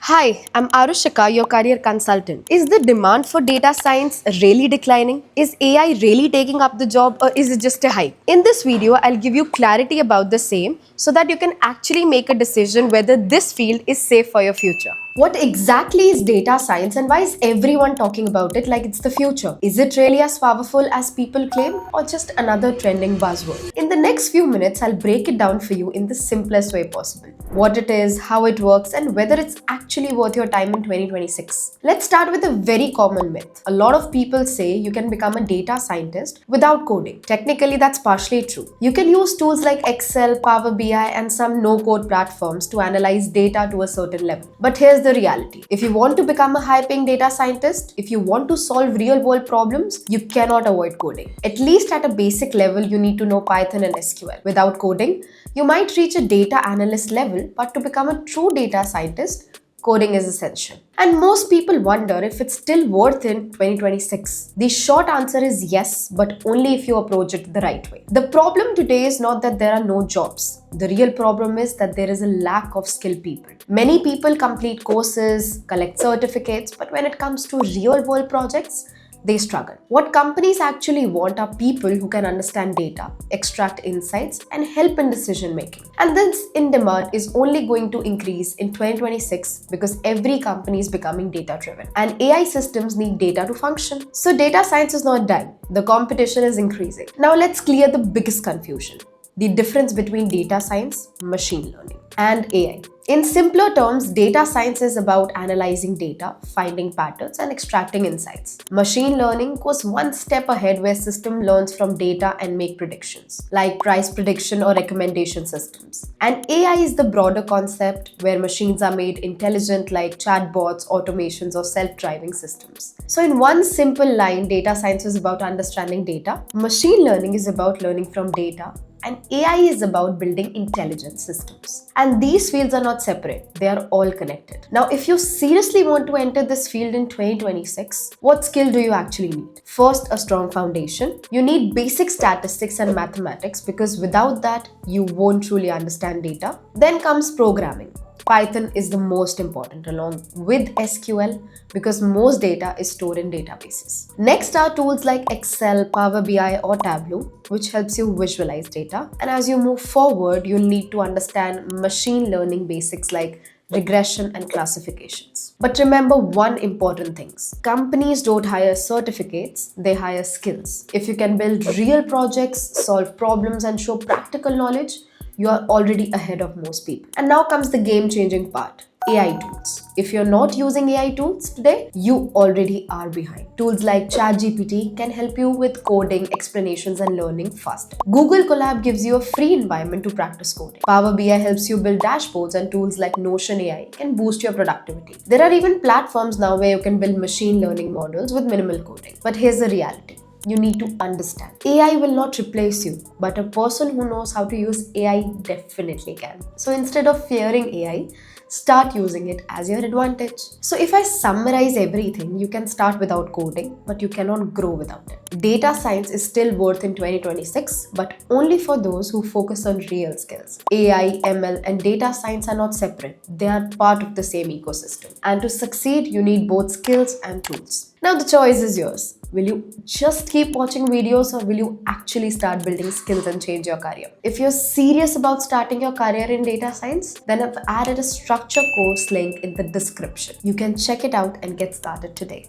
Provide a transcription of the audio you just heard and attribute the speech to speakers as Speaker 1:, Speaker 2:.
Speaker 1: Hi, I'm Arushika, your career consultant. Is the demand for data science really declining? Is AI really taking up the job or is it just a hype? In this video, I'll give you clarity about the same so that you can actually make a decision whether this field is safe for your future. What exactly is data science and why is everyone talking about it like it's the future? Is it really as powerful as people claim or just another trending buzzword? In the next few minutes, I'll break it down for you in the simplest way possible. What it is, how it works, and whether it's actually worth your time in 2026. Let's start with a very common myth. A lot of people say you can become a data scientist without coding. Technically, that's partially true. You can use tools like Excel, Power BI, and some no-code platforms to analyze data to a certain level. But here's the reality. If you want to become a high-paying data scientist, if you want to solve real-world problems, you cannot avoid coding. At least at a basic level, you need to know Python and SQL. Without coding, you might reach a data analyst level, but to become a true data scientist, coding is essential. And most people wonder if it's still worth in 2026. The short answer is yes, but only if you approach it the right way. The problem today is not that there are no jobs. The real problem is that there is a lack of skilled people. Many people complete courses, collect certificates, but when it comes to real world projects, they struggle. What companies actually want are people who can understand data, extract insights, and help in decision making. And this in demand is only going to increase in 2026 because every company is becoming data driven. And AI systems need data to function. So data science is not dying. The competition is increasing. Now let's clear the biggest confusion. The difference between data science, machine learning, and AI. In simpler terms, data science is about analyzing data, finding patterns, and extracting insights. Machine learning goes one step ahead where system learns from data and make predictions, like price prediction or recommendation systems. And AI is the broader concept where machines are made intelligent like chatbots, automations, or self-driving systems. So in one simple line, data science is about understanding data, machine learning is about learning from data, and AI is about building intelligent systems. And these fields are not separate, they are all connected. Now, if you seriously want to enter this field in 2026, what skill do you actually need? First, a strong foundation. You need basic statistics and mathematics because without that, you won't truly understand data. Then comes programming. Python is the most important along with SQL because most data is stored in databases. Next are tools like Excel, Power BI or Tableau, which helps you visualize data. And as you move forward, you'll need to understand machine learning basics like regression and classifications. But remember one important thing. Companies don't hire certificates, they hire skills. If you can build real projects, solve problems and show practical knowledge, you are already ahead of most people. And now comes the game-changing part. AI tools. If you're not using AI tools today, you already are behind. Tools like ChatGPT can help you with coding, explanations, and learning faster. Google Colab gives you a free environment to practice coding. Power BI helps you build dashboards, and tools like Notion AI can boost your productivity. There are even platforms now where you can build machine learning models with minimal coding. But here's the reality. You need to understand. AI will not replace you, but a person who knows how to use AI definitely can. So instead of fearing AI, start using it as your advantage. So if I summarize everything, you can start without coding, but you cannot grow without it. Data science is still worth in 2026, but only for those who focus on real skills. AI, ML, and data science are not separate. They are part of the same ecosystem. And to succeed, you need both skills and tools. Now the choice is yours. Will you just keep watching videos or will you actually start building skills and change your career? If you're serious about starting your career in data science, then I've added a structure course link in the description. You can check it out and get started today.